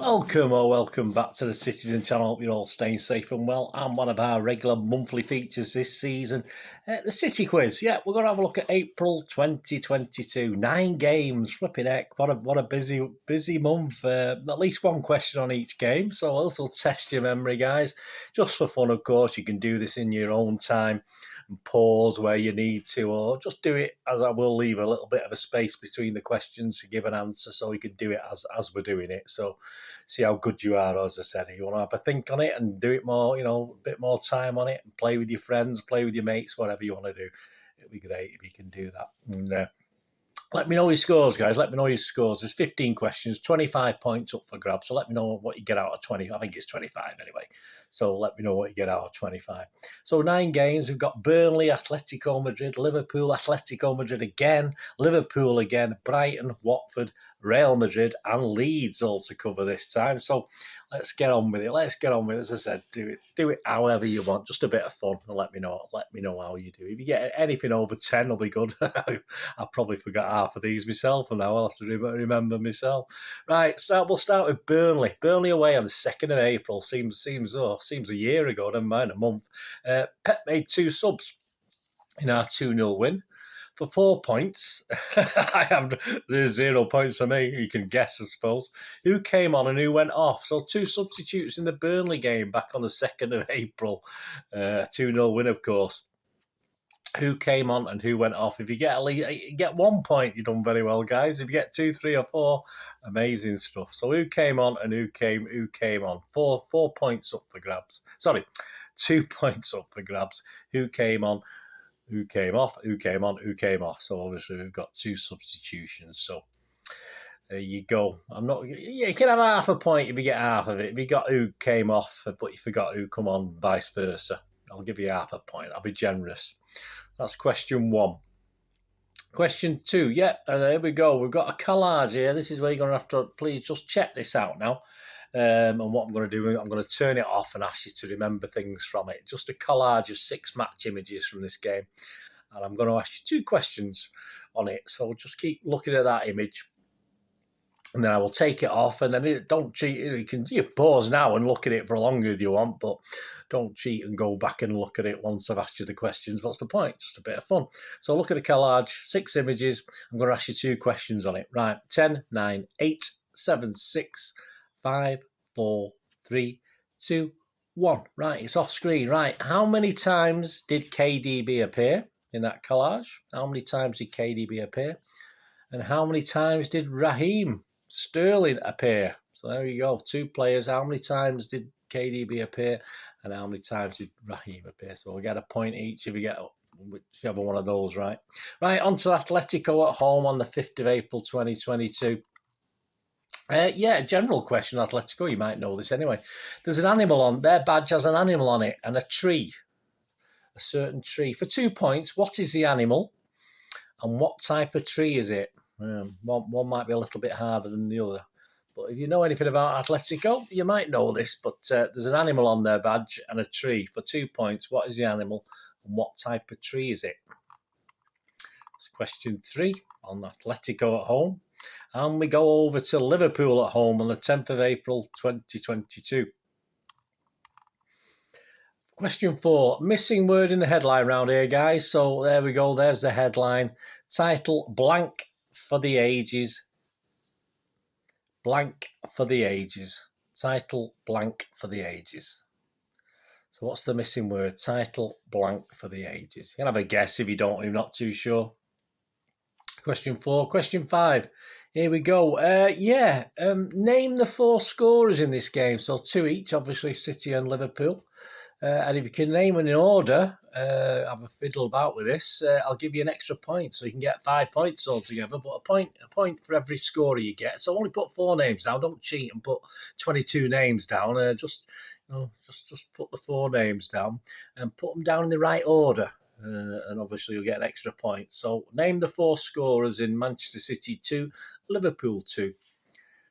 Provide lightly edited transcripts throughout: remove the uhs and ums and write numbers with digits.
Welcome or welcome back to the Citizen channel. Hope you're all staying safe and well. And one of our regular monthly features this season, the City Quiz. Yeah, we're going to have a look at April 2022. 9 games, flipping heck. What a busy month. At least one question on each game. So this will test your memory, guys. Just for fun, of course. You can do this in your own time and pause where you need to, or just do it as I will leave a little bit of a space between the questions to give an answer, so you can do it as we're doing it. So see how good you are. As I said, if you want to have a think on it and do it more, a bit more time on it, and play with your friends, play with your mates, whatever you want to do, it'd be great if you can do that. And let me know your scores, guys. Let me know your scores. There's 15 questions, 25 points up for grabs. So let me know what you get out of 20. I think it's 25 anyway. So let me know what you get out of 25. So 9 games. We've got Burnley, Atletico Madrid, Liverpool, Atletico Madrid again, Liverpool again, Brighton, Watford, Real Madrid and Leeds all to cover this time. So let's get on with it. As I said, do it however you want. Just a bit of fun, and let me know how you do. If you get anything over 10, will be good. I probably forgot half of these myself, and now I'll have to remember myself. Right, we'll start with Burnley. Burnley away on the 2nd of April. Seems a year ago, never mind a month. Pep made 2 subs in our 2-0 win. For 4 points, there's 0 points for me. You can guess, I suppose, who came on and who went off. So 2 substitutes in the Burnley game back on the 2nd of April. 2-0 win, of course. Who came on and who went off? If you get you get 1 point, you've done very well, guys. If you get 2, 3 or 4, amazing stuff. So who came on and who came on? 4 points up for grabs. Sorry, 2 points up for grabs. Who came on? Who came off, who came on, who came off. So obviously we've got 2 substitutions. So there you go. You can have half a point if you get half of it. If you got who came off, but you forgot who come on, vice versa, I'll give you half a point. I'll be generous. That's question 1. Question 2. Yeah, there we go. We've got a collage here. This is where you're going to have to please just check this out now. And what I'm going to do, I'm going to turn it off and ask you to remember things from it. Just a collage of 6 match images from this game. And I'm going to ask you 2 questions on it. So just keep looking at that image. And then I will take it off. And then don't cheat. You can pause now and look at it for longer if you want. But don't cheat and go back and look at it once I've asked you the questions. What's the point? Just a bit of fun. So look at the collage, 6 images. I'm going to ask you 2 questions on it. Right, 10, 9, 8, 7, 6, 5, 4, 3, 2, 1. Right, it's off screen. Right, how many times did KDB appear in that collage? How many times did KDB appear? And how many times did Raheem Sterling appear? So there you go, 2 players. How many times did KDB appear? And how many times did Raheem appear? So we'll get a point each if you get whichever one of those right. Right, on to Atletico at home on the 5th of April 2022. General question, Atletico. You might know this anyway. There's an animal on their badge, has an animal on it, and a tree, a certain tree. For 2 points, what is the animal, and what type of tree is it? One might be a little bit harder than the other, but if you know anything about Atletico, you might know this. But there's an animal on their badge and a tree. For 2 points, what is the animal, and what type of tree is it? That's question 3 on Atletico at home. And we go over to Liverpool at home on the 10th of April 2022. Question 4. Missing word in the headline round here, guys. So there we go. There's the headline. Title, blank for the ages. Blank for the ages. Title, blank for the ages. So what's the missing word? Title, blank for the ages. You can have a guess if you're not too sure. Question 4. Question 5. Here we go. Name the 4 scorers in this game. So 2 each, obviously City and Liverpool. And if you can name them in order, have a fiddle about with this, I'll give you an extra point. So you can get 5 points altogether, but a point for every scorer you get. So only put 4 names down. Don't cheat and put 22 names down. Just put the 4 names down and put them down in the right order. And obviously you'll get an extra point. So name the 4 scorers in Manchester City 2, Liverpool 2.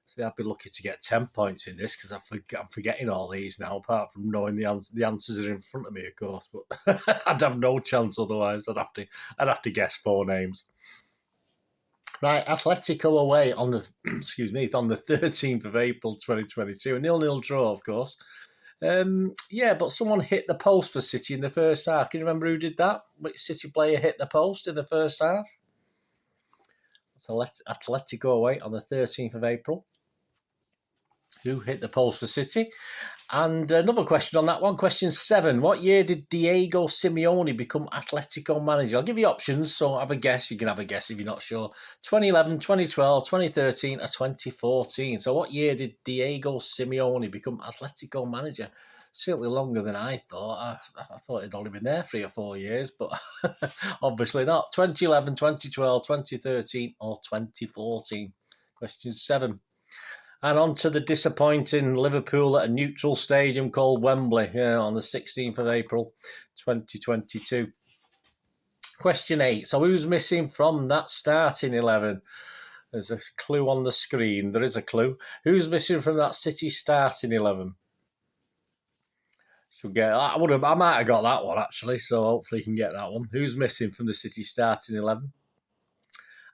So I'd be lucky to get 10 points in this because I'm forgetting all these now, apart from knowing the answers are in front of me, of course. But I'd have no chance otherwise. I'd have to guess 4 names. Right, Atletico away on the on the 13th of April 2022. A 0-0 draw, of course. Yeah, but someone hit the post for City in the first half. Can you remember who did that? Which City player hit the post in the first half? So Atletico away on the 13th of April. Who hit the post for City? And another question on that one, question 7. What year did Diego Simeone become Atletico manager? I'll give you options, so have a guess. You can have a guess if you're not sure. 2011, 2012, 2013 or 2014. So what year did Diego Simeone become Atletico manager? Certainly longer than I thought. I thought he'd only been there 3 or 4 years, but obviously not. 2011, 2012, 2013 or 2014. Question 7. And on to the disappointing Liverpool at a neutral stadium called Wembley on the 16th of April, 2022. Question 8. So who's missing from that starting 11? There's a clue on the screen. There is a clue. Who's missing from that City starting 11? I might have got that one, actually, so hopefully you can get that one. Who's missing from the City starting 11?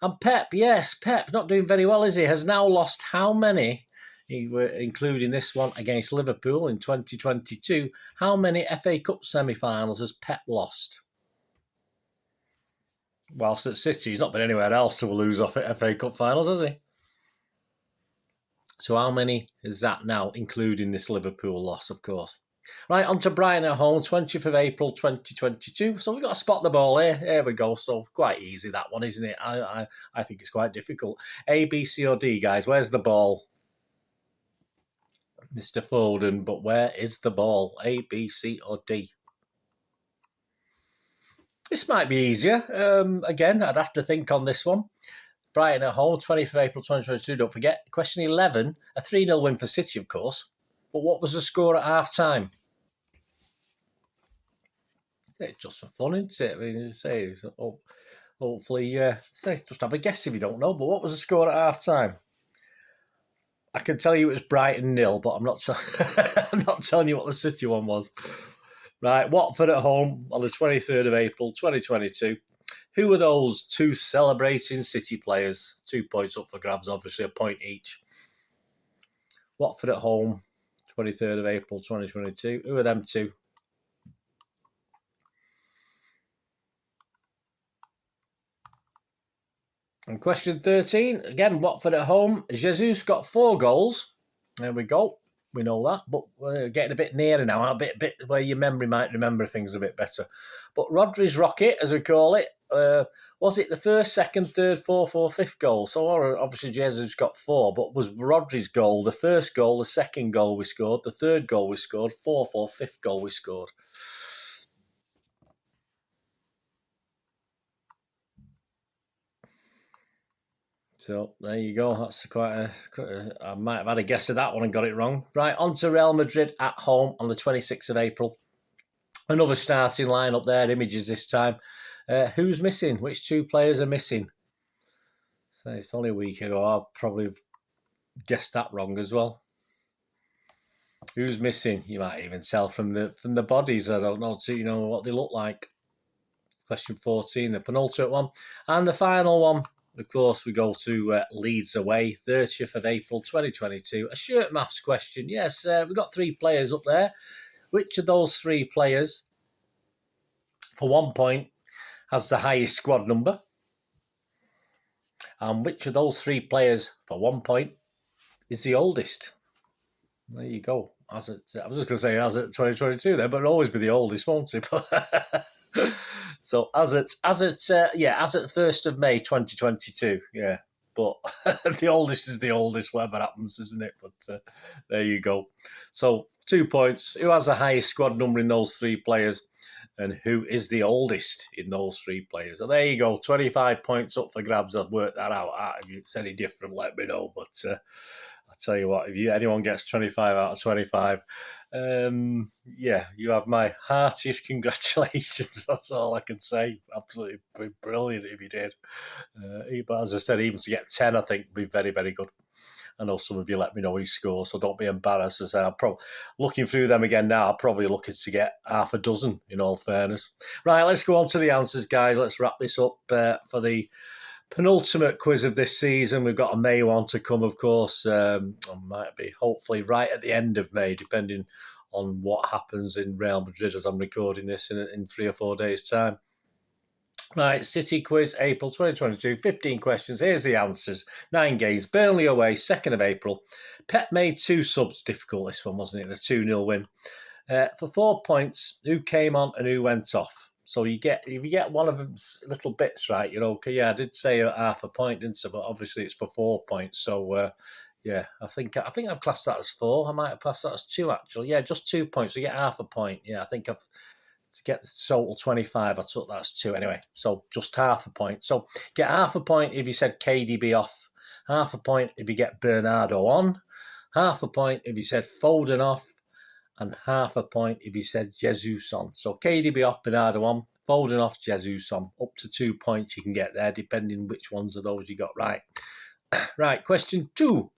And Pep, yes, Pep, not doing very well, is he? Has now lost how many, including this one against Liverpool in 2022, how many FA Cup semi-finals has Pep lost? Whilst at City, he's not been anywhere else to lose off at FA Cup finals, has he? So how many is that now, including this Liverpool loss, of course? Right, on to Brighton at home, 20th of April 2022. So we've got to spot the ball here. Here we go. So quite easy, that one, isn't it? I think it's quite difficult. A, B, C or D, guys. Where's the ball? Mr. Foden, but where is the ball? A, B, C or D? This might be easier. Again, I'd have to think on this one. Brighton at home, 20th of April 2022. Don't forget. Question 11, a 3-0 win for City, of course. But what was the score at half-time? It's just for fun, isn't it? I mean, hopefully, just have a guess if you don't know. But what was the score at half-time? I can tell you it was Brighton 0, but I'm not telling you what the City one was. Right, Watford at home on the 23rd of April 2022. Who were those two celebrating City players? 2 points up for grabs, obviously, a point each. Watford at home, 23rd of April 2022. Who are them two? And question 13, again, Watford at home. Jesus got 4 goals. There we go. We know that, but we're getting a bit nearer now, a bit where your memory might remember things a bit better. But Rodri's rocket, as we call it, was it the first, second, third, fourth or fifth goal? So obviously Jesus got 4, but was Rodri's goal the first goal, the second goal we scored, the third goal we scored, fourth or fifth goal we scored? So there you go. That's quite I might have had a guess at that one and got it wrong. Right, on to Real Madrid at home on the 26th of April. Another starting lineup there, images this time. Who's missing? Which 2 players are missing? So it's only a week ago. I'll probably have guessed that wrong as well. Who's missing? You might even tell from the bodies. I don't know. You know what they look like. Question 14, the penultimate one, and the final one. Of course, we go to Leeds away, 30th of April 2022. A shirt maths question. Yes, we've got 3 players up there. Which of those 3 players, for 1 point, has the highest squad number? And which of those 3 players, for 1 point, is the oldest? There you go. I was just going to say as at 2022 then, but it'll always be the oldest, won't it? So as at 1st of May 2022, yeah. But the oldest is the oldest, whatever happens, isn't it? But there you go. So 2 points. Who has the highest squad number in those 3 players? And who is the oldest in those 3 players? So there you go. 25 points up for grabs. I've worked that out. If it's any different, let me know. But I'll tell you what, if anyone gets 25 out of 25, you have my heartiest congratulations. That's all I can say. Absolutely brilliant if you did. But as I said, even to get 10, I think would be very, very good. I know some of you let me know his score, so don't be embarrassed. As I'm looking through them again now, I'm probably looking to get half a dozen, in all fairness. Right, let's go on to the answers, guys. Let's wrap this up for the Penultimate quiz of this season. We've got a May one to come, of course. Might be hopefully right at the end of May, depending on what happens in Real Madrid as I'm recording this in 3 or 4 days' time. Right, City quiz, April 2022, 15 questions. Here's the answers. 9 games. Burnley away, 2nd of April. Pep made 2 subs. Difficult, this one, wasn't it? A 2-0 win. For 4 points, who came on and who went off? So if you get one of them's little bits right, you're okay. Yeah, I did say half a point, didn't I? But obviously it's for 4 points. So yeah, I think I've classed that as 4. I might have classed that as 2 actually. Yeah, just 2 points. So you get half a point. Yeah, I think to get the total 25, I took that as 2 anyway. So just half a point. So get half a point if you said KDB off. Half a point if you get Bernardo on. Half a point if you said Foden off. And half a point if you said Jesus on. So KDB off, Bernardo on, Foden off, Jesus on. Up to 2 points you can get there, depending which ones of those you got right. Right, question 2.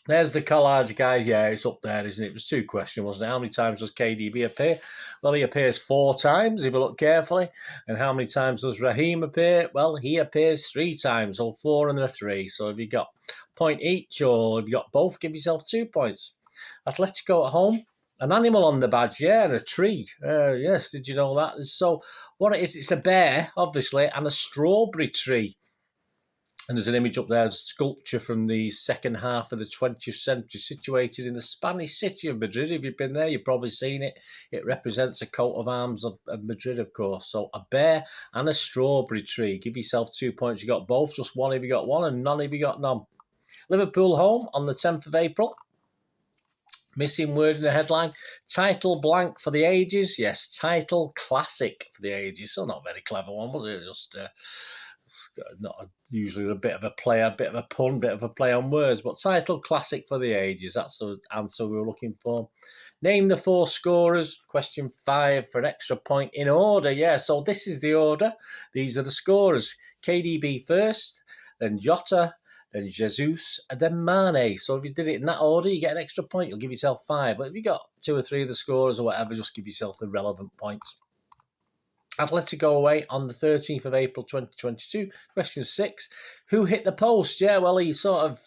There's the collage, guys. Yeah, it's up there, isn't it? It was 2 questions, wasn't it? How many times does KDB appear? Well, he appears 4 times, if you look carefully. And how many times does Raheem appear? Well, he appears 3 times, or 4 and a 3. So if you got a point each, or if you got both, give yourself 2 points. Atletico at home. An animal on the badge, yeah, and a tree. Yes, did you know that? So what it is, it's a bear, obviously, and a strawberry tree. And there's an image up there, a sculpture from the second half of the 20th century, situated in the Spanish city of Madrid. If you've been there, you've probably seen it. It represents a coat of arms of Madrid, of course. So a bear and a strawberry tree. Give yourself 2 points. You got both, just 1 if you got 1, and none if you got none. Liverpool home on the 10th of April. Missing word in the headline. Title blank for the ages. Yes, title classic for the ages. So not a very clever one, was it? Just not usually a bit of a play, a bit of a pun, bit of a play on words. But title classic for the ages. That's the answer we were looking for. Name the 4 scorers. Question 5 for an extra point in order. Yeah, so this is the order. These are the scorers. KDB first, then Jota, then Jesus, and then Mane. So if you did it in that order, you get an extra point. You'll give yourself 5. But if you got 2 or 3 of the scorers or whatever, just give yourself the relevant points. Atletico away on the 13th of April 2022. Question 6. Who hit the post? Yeah, well, he sort of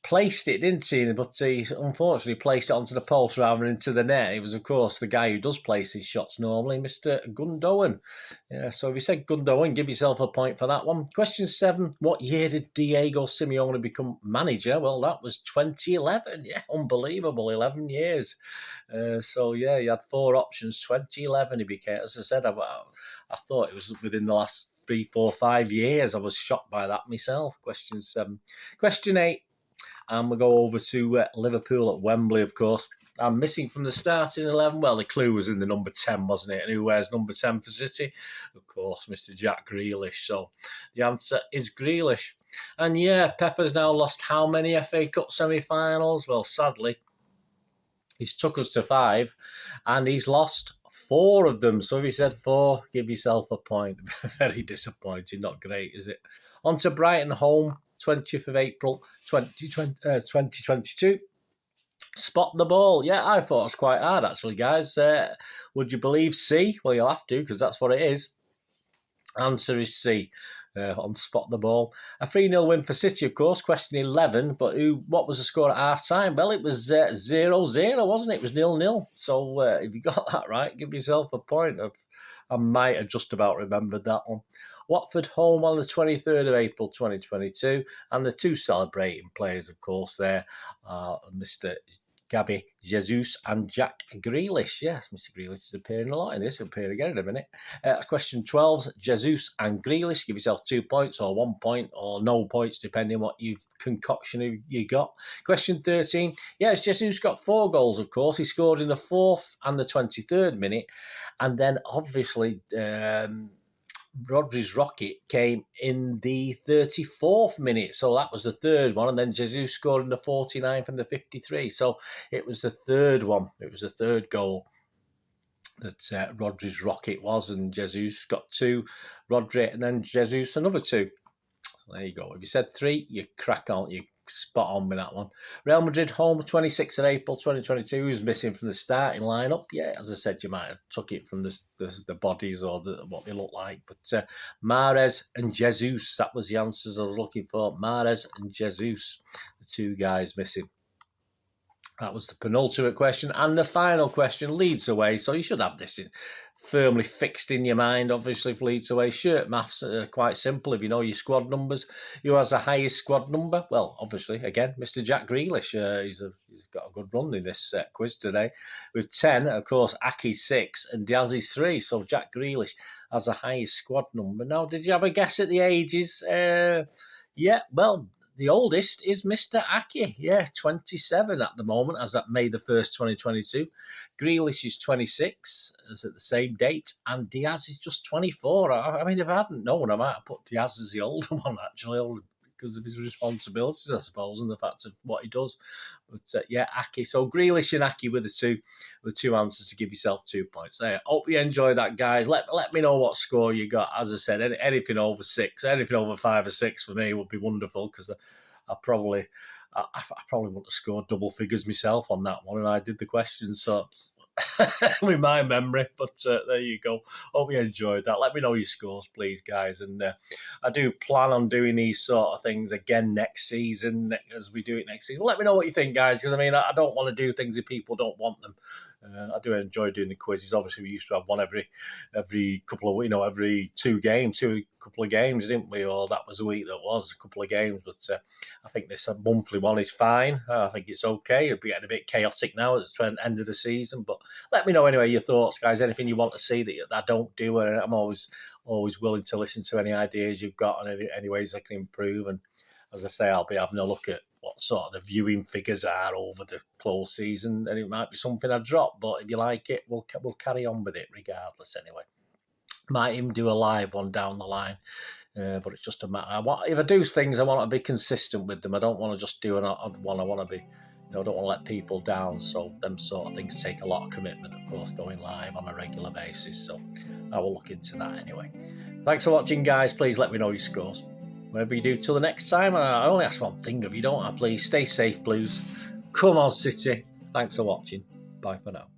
placed it, didn't he? But he unfortunately placed it onto the post rather than into the net. It was, of course, the guy who does place his shots normally, Mr. Gundogan. Yeah, so if you said Gundogan, give yourself a point for that one. Question 7. What year did Diego Simeone become manager? Well, that was 2011. Yeah, unbelievable. 11 years. So, yeah, you had 4 options. 2011 he became. As I said, I thought it was within the last 3, 4, 5 years. I was shocked by that myself. Question 7. Question 8. And we'll go over to Liverpool at Wembley, of course. I'm missing from the starting 11. Well, the clue was in the number 10, wasn't it? And who wears number 10 for City? Of course, Mr. Jack Grealish. So the answer is Grealish. And yeah, Pepper's now lost how many FA Cup semi-finals? Well, sadly, he's took us to 5, and he's lost 4 of them. So if he said 4, give yourself a point. Very disappointing. Not great, is it? On to Brighton home, 20th of April 2022. Spot the ball. Yeah, I thought it was quite hard, actually, guys. Would you believe C? Well, you'll have to, because that's what it is. Answer is C. On spot the ball. A 3-0 win for City, of course. Question 11. But what was the score at half-time? Well, it was 0-0, wasn't it? It was 0-0. So if you got that right, give yourself a point. I might have just about remembered that one. Watford home on the 23rd of April 2022. And the 2 celebrating players, of course, there are Mr. Gabby Jesus and Jack Grealish. Yes, Mr. Grealish is appearing a lot in this. He'll appear again in a minute. Question 12, Jesus and Grealish. Give yourself 2 points or 1 point or no points, depending on what concoction you got. Question 13. Yes, Jesus got 4 goals, of course. He scored in the 4th and the 23rd minute. And then, obviously, Rodri's rocket came in the 34th minute. So that was the 3rd one. And then Jesus scored in the 49th and the 53. So it was the 3rd one. It was the 3rd goal that Rodri's rocket was. And Jesus got 2. Rodri and then Jesus another 2. So there you go. If you said 3, you crack on. You spot on with that one. Real Madrid home, 26th of April 2022. Who's missing from the starting lineup? Yeah, as I said, you might have took it from the bodies or what they look like. But Mahrez and Jesus, that was the answers I was looking for. Mahrez and Jesus, the two guys missing. That was the penultimate question. And the final question, Leeds away. So you should have this firmly fixed in your mind, obviously, if Leeds away. Shirt maths are quite simple. If you know your squad numbers, who has the highest squad number? Well, obviously, again, Mr. Jack Grealish. He's got a good run in this quiz today. With 10, of course, Aki's 6 and Diaz's 3. So Jack Grealish has the highest squad number. Now, did you have a guess at the ages? Yeah, well, the oldest is Mr. Aki, 27 at the moment, as at May the 1st, 2022. Grealish is 26, as at the same date, and Diaz is just 24. I mean, if I hadn't known, I might have put Diaz as the older one, actually, because of his responsibilities, I suppose, and the fact of what he does. But Aki. So Grealish and Aki with the two answers to give yourself 2 points there. Hope you enjoyed that, guys. Let me know what score you got. As I said, anything over 6, anything over 5 or 6 for me would be wonderful, because I probably want to score double figures myself on that one, and I did the questions, so with my memory. But there you go. Hope you enjoyed that. Let me know your scores, please, guys. And I do plan on doing these sort of things again next season, as we do it next season. Let me know what you think, guys, because I mean, I don't want to do things if people don't want them. I do enjoy doing the quizzes. Obviously, we used to have one every couple of, every 2 games, couple of games, didn't we? Or that was a week that was a couple of games. But I think this monthly one is fine. I think it's okay. It'll be getting a bit chaotic now at the end of the season. But let me know anyway your thoughts, guys. Anything you want to see that I don't do, and I'm always willing to listen to any ideas you've got and any ways I can improve. And as I say, I'll be having a look at what sort of the viewing figures are over the close season, and it might be something I drop, but if you like it, we'll carry on with it regardless anyway. Might even do a live one down the line, but it's just a matter. If I do things, I want to be consistent with them. I don't want to just do an odd one. I want to be, I don't want to let people down, so them sort of things take a lot of commitment, of course, going live on a regular basis, so I will look into that anyway. Thanks for watching, guys. Please let me know your scores. Whatever you do till the next time, I only ask one thing of you, don't I? Please stay safe, Blues. Come on, City. Thanks for watching. Bye for now.